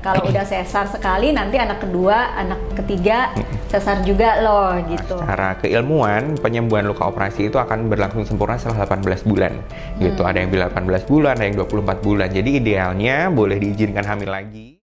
Kalau udah sesar sekali, nanti anak kedua, anak ketiga sesar juga loh gitu. Secara keilmuan, penyembuhan luka operasi itu akan berlangsung sempurna setelah 18 bulan. Gitu, ada yang bilang 18 bulan, ada yang 24 bulan. Jadi idealnya boleh diizinkan hamil lagi.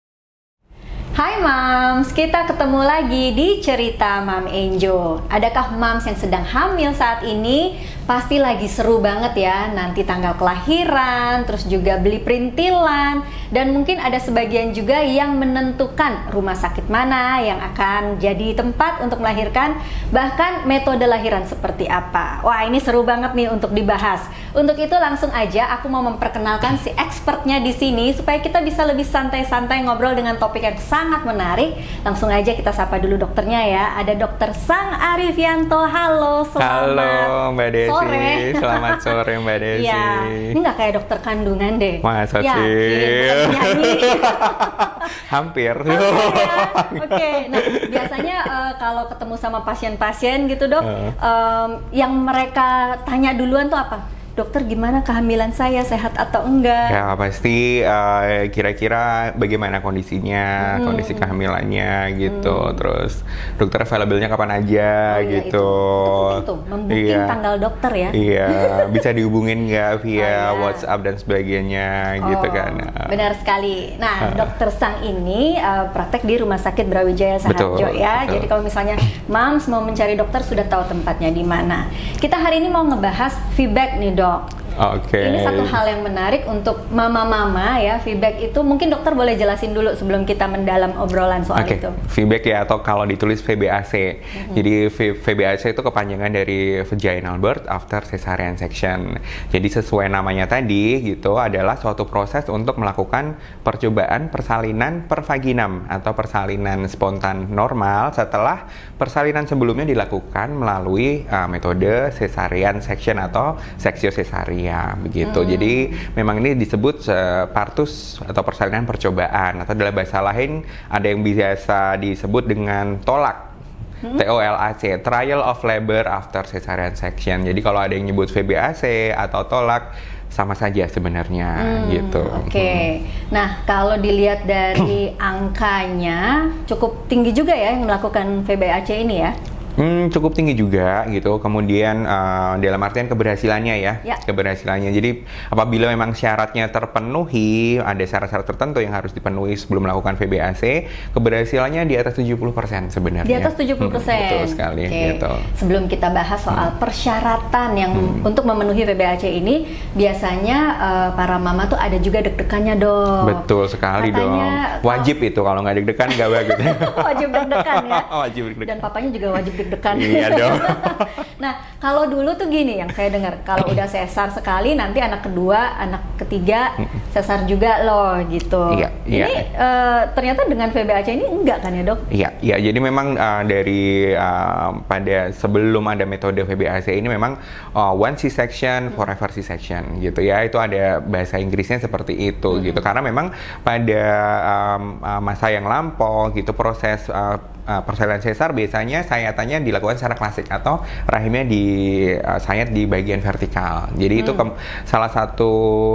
Hai Mams, kita ketemu lagi di Cerita Mam Enjo. Adakah Mams yang sedang hamil saat ini? Pasti lagi seru banget ya, nanti tanggal kelahiran, terus juga beli perintilan, dan mungkin ada sebagian juga yang menentukan rumah sakit mana yang akan jadi tempat untuk melahirkan, bahkan metode lahiran seperti apa. Wah, ini seru banget nih untuk dibahas. Untuk itu langsung aja aku mau memperkenalkan si expertnya di sini supaya kita bisa lebih santai-santai ngobrol dengan topik yang sangat menarik. Langsung aja kita sapa dulu dokternya ya. Ada Dokter Sang Arifianto. Halo, selamat Halo Mbak Desi. sore. Selamat sore Mbak Desi. Iya, ini nggak kayak dokter kandungan deh. Masa ya, sih? nyanyi. Hampir. Hampir ya. Oke, nah biasanya kalau ketemu sama pasien-pasien gitu dok, yang mereka tanya duluan tuh apa? Dokter, gimana kehamilan saya, sehat atau enggak? Ya pasti kira-kira bagaimana kondisinya, kondisi kehamilannya gitu. Terus dokter available-nya kapan aja gitu. Itu penting tuh, membooking tanggal dokter ya. Iya, bisa dihubungin nggak via iya. WhatsApp dan sebagainya gitu kan. Benar sekali. Nah, Dokter Sang ini praktek di Rumah Sakit Brawijaya Saharjo ya. Betul. Jadi kalau misalnya Mams mau mencari dokter sudah tahu tempatnya di mana. Kita hari ini mau ngebahas feedback nih dok. Oke. Ini satu hal yang menarik untuk mama-mama ya, feedback itu mungkin dokter boleh jelasin dulu sebelum kita mendalam obrolan soal itu. Feedback ya, atau kalau ditulis VBAC. Jadi VBAC itu kepanjangan dari vaginal birth after cesarean section. Jadi sesuai namanya tadi gitu, adalah suatu proses untuk melakukan percobaan persalinan per vaginam atau persalinan spontan normal setelah persalinan sebelumnya dilakukan melalui metode cesarean section atau seksio cesarean. Begitu. Jadi memang ini disebut partus atau persalinan percobaan, atau dalam bahasa lain ada yang biasa disebut dengan tolak. TOLAC, Trial of Labor After Cesarean Section. Jadi kalau ada yang nyebut VBAC atau tolak, sama saja sebenarnya gitu. Oke. Nah, kalau dilihat dari angkanya cukup tinggi juga ya yang melakukan VBAC ini ya. Cukup tinggi juga gitu. Kemudian dalam artian keberhasilannya ya. Keberhasilannya. Jadi apabila memang syaratnya terpenuhi, ada syarat-syarat tertentu yang harus dipenuhi sebelum melakukan VBAC, keberhasilannya di atas 70% sebenarnya. Di atas 70%. Betul sekali gitu. Sebelum kita bahas soal persyaratan yang untuk memenuhi VBAC ini, biasanya para mama tuh ada juga deg-degannya dok. Betul sekali. Katanya, dong. Wajib itu, kalau nggak deg-degan nggak bagus. Wajib deg-degan ya. Wajib deg-degan. Dan papanya juga wajib deg-degan. Iya dong. Nah, kalau dulu tuh gini yang saya dengar, kalau udah sesar sekali nanti anak kedua, anak ketiga sesar juga loh gitu. Iya, ini ternyata dengan VBAC ini enggak kan ya dok? Iya. Jadi memang dari pada sebelum ada metode VBAC ini memang one C-section, forever C-section gitu ya. Itu ada bahasa Inggrisnya seperti itu gitu. Karena memang pada masa yang lampau gitu proses persalinan sesar biasanya sayatannya dilakukan secara klasik atau rahimnya disayat di bagian vertikal. Jadi itu salah satu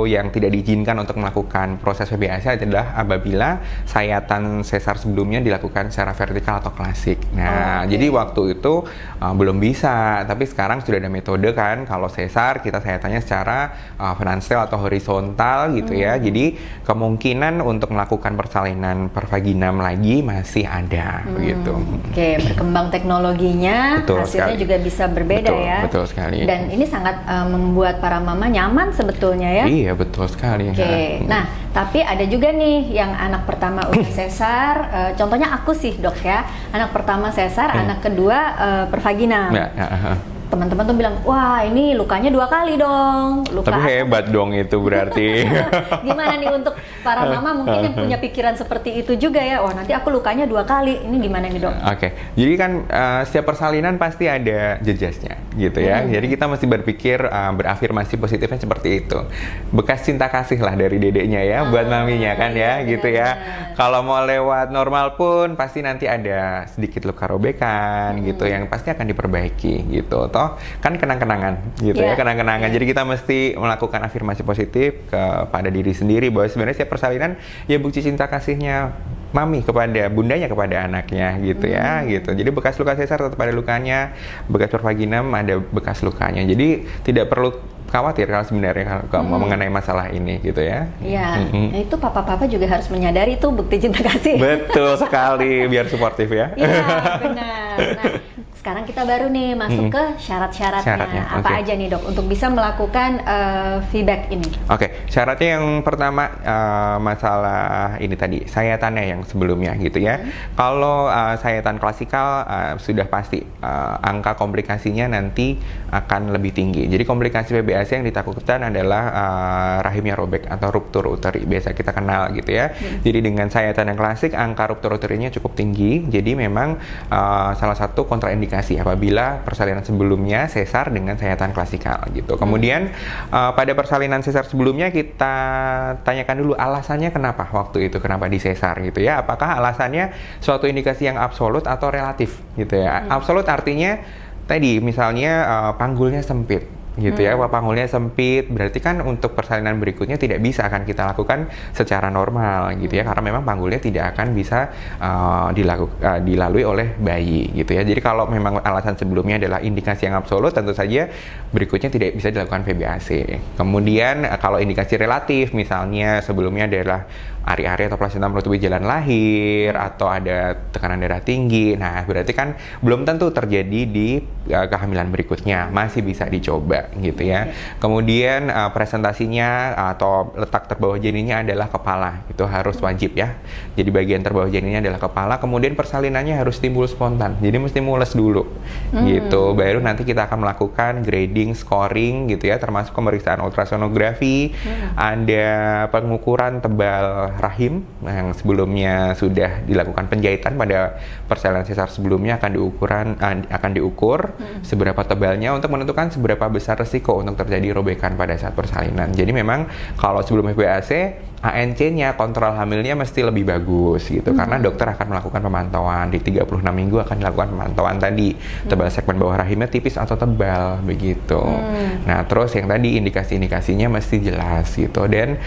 yang tidak diizinkan untuk melakukan proses VBAC adalah apabila sayatan sesar sebelumnya dilakukan secara vertikal atau klasik. Nah, jadi waktu itu belum bisa, tapi sekarang sudah ada metode kan, kalau sesar kita sayatannya secara frontal atau horizontal gitu ya. Jadi kemungkinan untuk melakukan persalinan per vaginam lagi masih ada begitu. Oke, berkembang teknologinya, Betul hasilnya sekali. juga bisa berbeda ya. Betul sekali. Dan ini sangat membuat para mama nyaman sebetulnya ya. Iya, betul sekali. Oke, nah tapi ada juga nih yang anak pertama udah sesar, contohnya aku sih dok ya, anak pertama sesar, anak kedua per vaginam. Teman-teman tuh bilang, wah ini lukanya 2 kali dong. Tapi hebat dong itu berarti. Gimana nih untuk para mama mungkin yang punya pikiran seperti itu juga ya, wah nanti aku lukanya 2 kali, ini gimana nih dok? Oke, jadi kan setiap persalinan pasti ada jejasnya gitu ya. Jadi kita mesti berpikir, berafirmasi positifnya seperti itu. Bekas cinta kasih lah dari dedeknya ya, buat maminya kan ya, gitu ya. Kalau mau lewat normal pun pasti nanti ada sedikit luka robekan gitu, yang pasti akan diperbaiki gitu. toh kan kenang-kenangan gitu ya, kenang-kenangan. Jadi kita mesti melakukan afirmasi positif kepada diri sendiri bahwa sebenarnya setiap persalinan ya bukti cinta kasihnya mami kepada bundanya kepada anaknya gitu ya gitu. Jadi bekas luka sesar tetap ada lukanya, bekas pervaginam ada bekas lukanya. Jadi tidak perlu khawatir kalau sebenarnya kalau mengenai masalah ini gitu ya. Iya. Nah, itu papa-papa juga harus menyadari itu bukti cinta kasih. Betul sekali, biar suportif ya. Iya, benar. Nah, sekarang kita baru nih masuk ke syarat-syaratnya. Apa aja nih dok untuk bisa melakukan feedback ini? Oke, syaratnya yang pertama masalah ini tadi sayatannya yang sebelumnya gitu ya. Kalau sayatan klasikal sudah pasti angka komplikasinya nanti akan lebih tinggi. Jadi komplikasi PBAC yang ditakutkan adalah rahimnya robek atau ruptur uteri, biasa kita kenal gitu ya. Jadi dengan sayatan yang klasik angka ruptur uterinya cukup tinggi. Jadi memang salah satu kontraindikasi apabila persalinan sebelumnya sesar dengan sayatan klasikal gitu. Kemudian pada persalinan sesar sebelumnya kita tanyakan dulu alasannya kenapa waktu itu, kenapa disesar gitu ya. Apakah alasannya suatu indikasi yang absolut atau relatif gitu ya. Absolut artinya tadi misalnya panggulnya sempit gitu ya, panggulnya sempit, berarti kan untuk persalinan berikutnya tidak bisa akan kita lakukan secara normal gitu ya, karena memang panggulnya tidak akan bisa dilalui oleh bayi gitu ya. Jadi kalau memang alasan sebelumnya adalah indikasi yang absolut, tentu saja berikutnya tidak bisa dilakukan PBAC. Kemudian kalau indikasi relatif, misalnya sebelumnya adalah ari-ari atau plasenta menutupi jalan lahir atau ada tekanan darah tinggi, nah berarti kan belum tentu terjadi di kehamilan berikutnya, masih bisa dicoba gitu ya. Kemudian presentasinya atau letak terbawah janinnya adalah kepala, itu harus wajib ya. Jadi bagian terbawah janinnya adalah kepala. Kemudian persalinannya harus timbul spontan, jadi mesti mules dulu gitu. Baru nanti kita akan melakukan grading, scoring gitu ya, termasuk pemeriksaan ultrasonografi, ada pengukuran tebal rahim yang sebelumnya sudah dilakukan penjahitan pada persalinan sesar sebelumnya akan diukur seberapa tebalnya untuk menentukan seberapa besar resiko untuk terjadi robekan pada saat persalinan. Jadi memang kalau sebelum FBAC ANC-nya, kontrol hamilnya mesti lebih bagus gitu, karena dokter akan melakukan pemantauan di 36 minggu akan dilakukan pemantauan tadi tebal segmen bawah rahimnya tipis atau tebal begitu. Nah terus yang tadi indikasi-indikasinya mesti jelas gitu, dan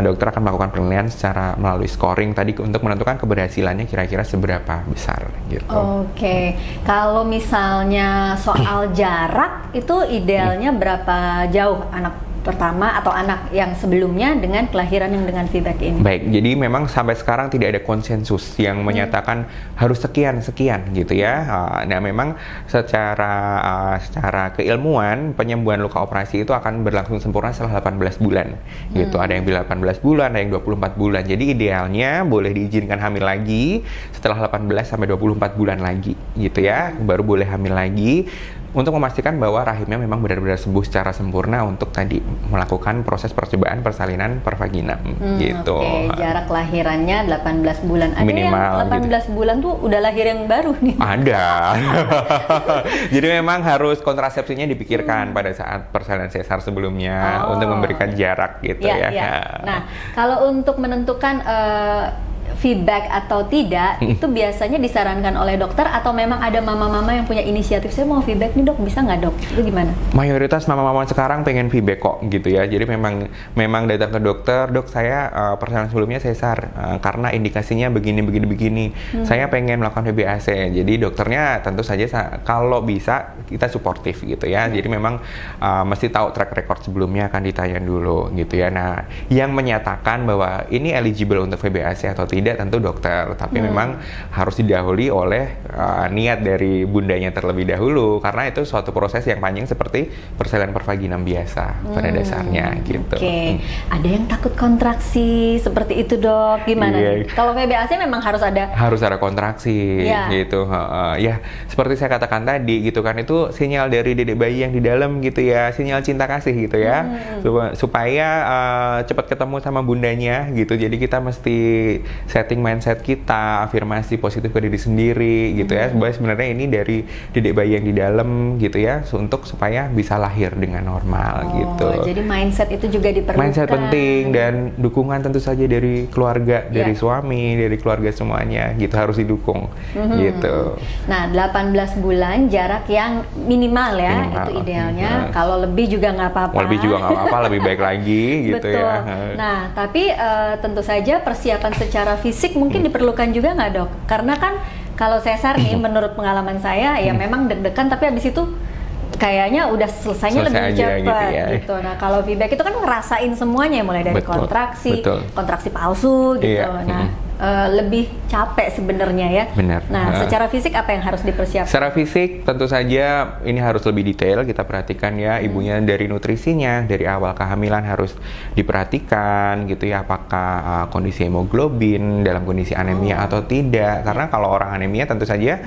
dokter akan melakukan penilaian secara melalui scoring tadi untuk menentukan keberhasilannya kira-kira seberapa besar gitu. Oke, kalau misalnya soal jarak itu idealnya berapa jauh anak pertama atau anak yang sebelumnya dengan kelahiran yang dengan feedback ini? Baik, jadi memang sampai sekarang tidak ada konsensus yang menyatakan harus sekian gitu ya. Nah memang secara keilmuan penyembuhan luka operasi itu akan berlangsung sempurna setelah 18 bulan gitu. Ada yang bilang 18 bulan, ada yang 24 bulan. Jadi idealnya boleh diizinkan hamil lagi setelah 18 sampai 24 bulan lagi gitu ya, baru boleh hamil lagi, untuk memastikan bahwa rahimnya memang benar-benar sembuh secara sempurna untuk tadi melakukan proses percobaan persalinan pervaginam gitu. Oke, jarak lahirannya 18 bulan. Ada minimal yang 18 gitu. Bulan tuh udah lahir yang baru nih. Ada. Jadi memang harus kontrasepsinya dipikirkan pada saat persalinan sesar sebelumnya untuk memberikan jarak gitu ya. Nah, kalau untuk menentukan feedback atau tidak, itu biasanya disarankan oleh dokter atau memang ada mama-mama yang punya inisiatif, saya mau feedback nih dok, bisa nggak dok? Itu gimana? Mayoritas mama-mama sekarang pengen feedback kok gitu ya. Jadi memang datang ke dokter, dok saya persalinan sebelumnya sesar karena indikasinya begini. Saya pengen melakukan PBAC. Jadi dokternya tentu saja kalau bisa kita suportif gitu ya. Jadi memang mesti tahu track record sebelumnya, akan ditanya dulu gitu ya. Nah, yang menyatakan bahwa ini eligible untuk PBAC atau tidak tentu dokter, tapi memang harus didahului oleh niat dari bundanya terlebih dahulu, karena itu suatu proses yang panjang seperti persalinan pervaginam biasa pada dasarnya gitu. Oke. Ada yang takut kontraksi seperti itu dok, gimana nih? Kalau PBAC memang harus ada kontraksi gitu. Ya seperti saya katakan tadi gitu kan, itu sinyal dari dedek bayi yang di dalam gitu ya, sinyal cinta kasih gitu ya, supaya cepat ketemu sama bundanya gitu. Jadi kita mesti setting mindset kita, afirmasi positif ke diri sendiri gitu ya. Bahwa sebenarnya ini dari didik bayi yang di dalam gitu ya, untuk supaya bisa lahir dengan normal gitu. Jadi mindset itu juga diperlukan. Mindset penting, dan dukungan tentu saja dari keluarga, dari suami, dari keluarga semuanya gitu, harus didukung gitu. Nah, 18 bulan jarak yang minimal ya, itu idealnya. Kalau lebih juga nggak apa-apa. Lebih juga nggak apa-apa, lebih baik lagi gitu. Betul. Ya. Nah, tapi tentu saja persiapan secara fisik mungkin diperlukan juga nggak, Dok? Karena kan kalau sesar nih, menurut pengalaman saya ya memang deg-degan, tapi habis itu kayaknya udah selesainya lebih cepat gitu. Nah, kalau VBAC itu kan ngerasain semuanya, mulai dari kontraksi palsu gitu. Nah, lebih capek sebenarnya ya. Benar. Nah, secara fisik apa yang harus dipersiapkan? Secara fisik tentu saja ini harus lebih detail kita perhatikan ya. Ibunya dari nutrisinya, dari awal kehamilan harus diperhatikan gitu ya, apakah kondisi hemoglobin dalam kondisi anemia atau tidak. Karena kalau orang anemia tentu saja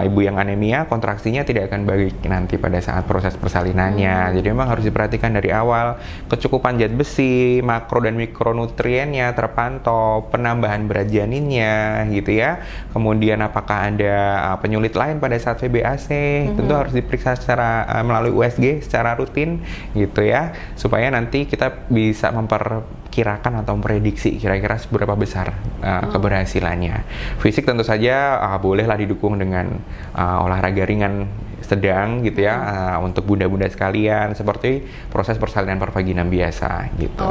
ibu yang anemia kontraksinya tidak akan baik nanti pada saat proses persalinannya. Jadi memang harus diperhatikan dari awal, kecukupan zat besi, makro dan mikronutriennya terpantau, penambahan berat janinnya gitu ya. Kemudian apakah ada penyulit lain pada saat VBAC, tentu harus diperiksa secara melalui USG secara rutin gitu ya, supaya nanti kita bisa memperkirakan atau memprediksi kira-kira seberapa besar keberhasilannya. Fisik tentu saja bolehlah didukung dengan olahraga ringan sedang gitu ya, untuk bunda-bunda sekalian, seperti proses persalinan pervaginam biasa gitu.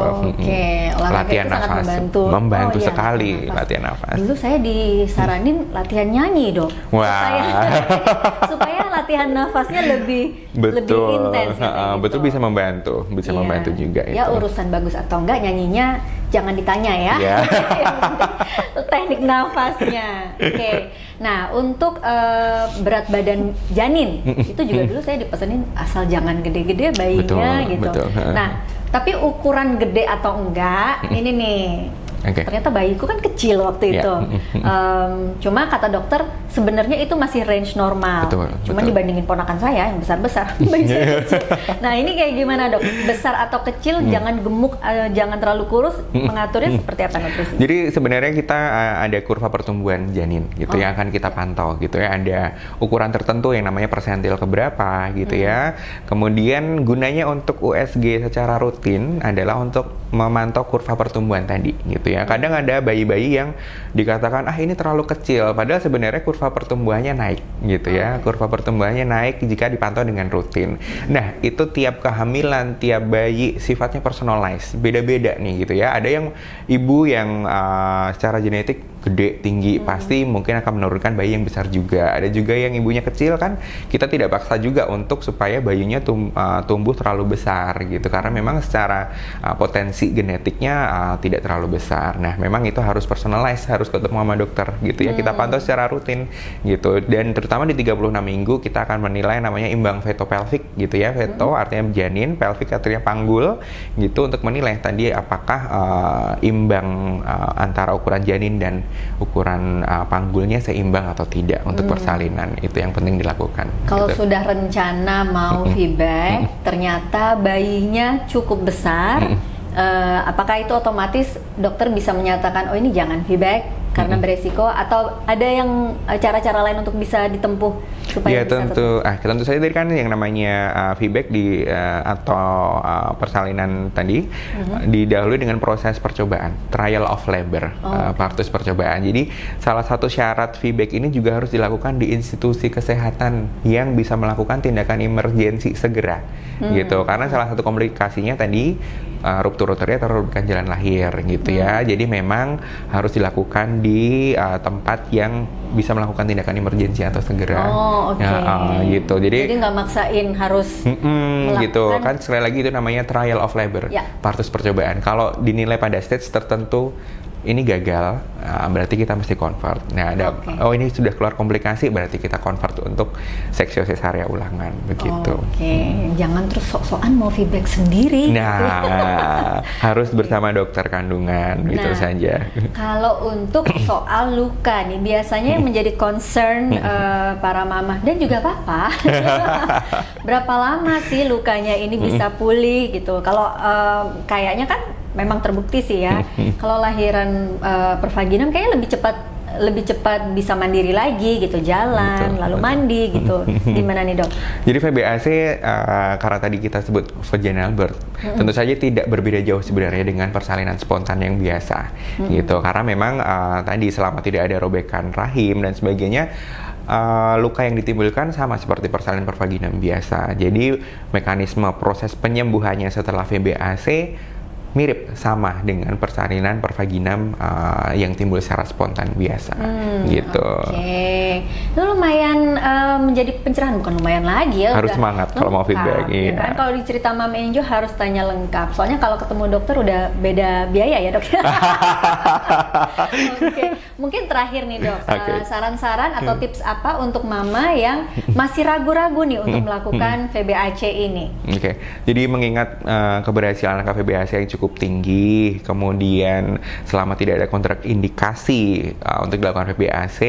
Latihan nafas membantu sekali. Latihan nafas. Dulu saya disaranin latihan nyanyi, Dok. Supaya latihan nafasnya lebih intens gitu. Betul, bisa membantu juga ya itu. Urusan bagus atau enggak nyanyinya jangan ditanya ya. Teknik nafasnya. Nah, untuk berat badan janin itu juga dulu saya dipesenin asal jangan gede-gede bayinya gitu. Nah, tapi ukuran gede atau enggak ini nih. Ternyata bayiku kan kecil waktu itu. Cuma kata dokter sebenarnya itu masih range normal. Cuma dibandingin ponakan saya yang besar-besar, bayi saya kecil. Nah, ini kayak gimana, Dok? Besar atau kecil, jangan gemuk, jangan terlalu kurus, mengaturnya seperti apa nutrisi? Jadi sebenarnya kita ada kurva pertumbuhan janin gitu yang akan kita pantau gitu ya. Ada ukuran tertentu yang namanya persentil keberapa gitu ya. Kemudian gunanya untuk USG secara rutin adalah untuk memantau kurva pertumbuhan tadi gitu ya. Kadang ada bayi-bayi yang dikatakan ini terlalu kecil, padahal sebenarnya kurva pertumbuhannya naik gitu ya. Kurva pertumbuhannya naik jika dipantau dengan rutin. Nah, itu tiap kehamilan, tiap bayi sifatnya personalized, beda-beda nih gitu ya. Ada yang ibu yang secara genetik gede, tinggi, pasti mungkin akan menurunkan bayi yang besar juga. Ada juga yang ibunya kecil, kan kita tidak paksa juga untuk supaya bayinya tumbuh terlalu besar gitu, karena memang secara potensi genetiknya tidak terlalu besar. Nah, memang itu harus personalized, harus ketemu sama dokter gitu ya. Kita pantau secara rutin gitu, dan terutama di 36 minggu kita akan menilai namanya imbang feto-pelvic gitu ya. Feto artinya janin, pelvic artinya panggul gitu, untuk menilai tadi apakah imbang antara ukuran janin dan ukuran panggulnya seimbang atau tidak untuk persalinan. Itu yang penting dilakukan. Kalau gitu. sudah rencana mau VBAC, ternyata bayinya cukup besar, apakah itu otomatis dokter bisa menyatakan ini jangan VBAC karena beresiko, atau ada yang cara-cara lain untuk bisa ditempuh supaya bisa tentu saja tadi kan yang namanya VBAC atau persalinan tadi didahului dengan proses percobaan, trial of labor, partus percobaan. Jadi salah satu syarat VBAC ini juga harus dilakukan di institusi kesehatan yang bisa melakukan tindakan emergensi segera gitu, karena salah satu komplikasinya tadi ruptur uterus atau rubaikan jalan lahir gitu ya. Jadi memang harus dilakukan di tempat yang bisa melakukan tindakan emergensi atau segera. Gitu. Jadi nggak maksain harus melakukan. Gitu kan, sekali lagi itu namanya trial of labor, partus percobaan. Kalau dinilai pada stage tertentu ini gagal, berarti kita mesti convert. Nah, ini sudah keluar komplikasi, berarti kita convert untuk seksio cesarea ulangan, begitu. Jangan terus sok-sokan mau VBAC sendiri. Nah, harus bersama dokter kandungan, gitu saja. Kalau untuk soal luka nih, biasanya yang menjadi concern para mama dan juga papa, berapa lama sih lukanya ini bisa pulih gitu? Kalau kayaknya kan memang terbukti sih ya. Kalau lahiran pervaginam kayaknya lebih cepat bisa mandiri lagi gitu, jalan, lalu mandi gitu. Gimana nih dok? Jadi VBAC karena tadi kita sebut vaginal birth, tentu saja tidak berbeda jauh sebenarnya dengan persalinan spontan yang biasa gitu. Karena memang tadi selama tidak ada robekan rahim dan sebagainya, luka yang ditimbulkan sama seperti persalinan pervaginam biasa. Jadi mekanisme proses penyembuhannya setelah VBAC mirip sama dengan persalinan pervaginam yang timbul secara spontan biasa gitu. Oke. Itu lumayan menjadi pencerahan, bukan lumayan lagi ya. Harus semangat kalau mau feedback. Ya kan? Kalau di cerita Mam Enjo harus tanya lengkap. Soalnya kalau ketemu dokter udah beda biaya ya dok. Oke. Mungkin terakhir nih dok, saran-saran atau tips apa untuk mama yang masih ragu-ragu nih untuk melakukan VBAC ini? Oke. Jadi mengingat keberhasilan angka VBAC yang cukup tinggi, kemudian selama tidak ada kontraindikasi untuk dilakukan VBAC,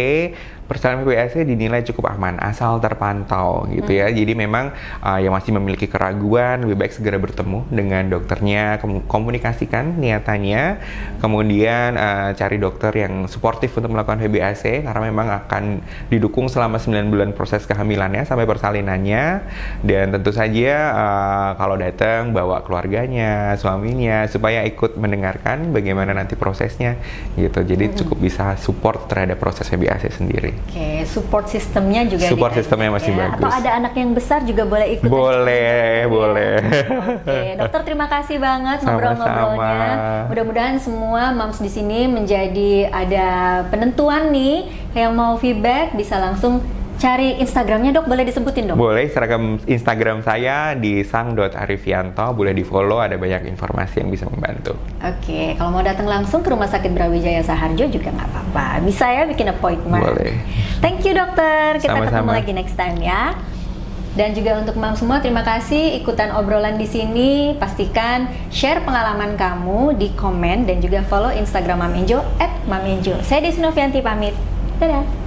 persalinan VBAC dinilai cukup aman asal terpantau gitu ya. Jadi memang yang masih memiliki keraguan lebih baik segera bertemu dengan dokternya, komunikasikan niatannya, kemudian cari dokter yang suportif untuk melakukan VBAC karena memang akan didukung selama 9 bulan proses kehamilannya sampai persalinannya. Dan tentu saja kalau datang bawa keluarganya, suaminya supaya ikut mendengarkan bagaimana nanti prosesnya gitu. Jadi cukup bisa support terhadap proses VBAC sendiri. Oke, support sistemnya juga. Support sistemnya masih bagus. Atau ada anak yang besar juga boleh ikut. Boleh. Oke, dokter terima kasih banget ngobrol-ngobrolnya. Mudah-mudahan semua moms di sini menjadi ada penentuan nih yang mau feedback bisa langsung cari Instagramnya dok, boleh disebutin dok? Boleh, seragam Instagram saya di sang.arifianto, boleh di follow, ada banyak informasi yang bisa membantu. Oke, kalau mau datang langsung ke Rumah Sakit Brawijaya Saharjo juga nggak apa-apa, bisa ya bikin appointment. Boleh. Thank you dokter, kita Sama-sama. ketemu lagi next time ya. Dan juga untuk mam semua, terima kasih ikutan obrolan di sini. Pastikan share pengalaman kamu di komen dan juga follow Instagram Mam Enjo @mamenjo. Saya Desi Novianti pamit. Dadah.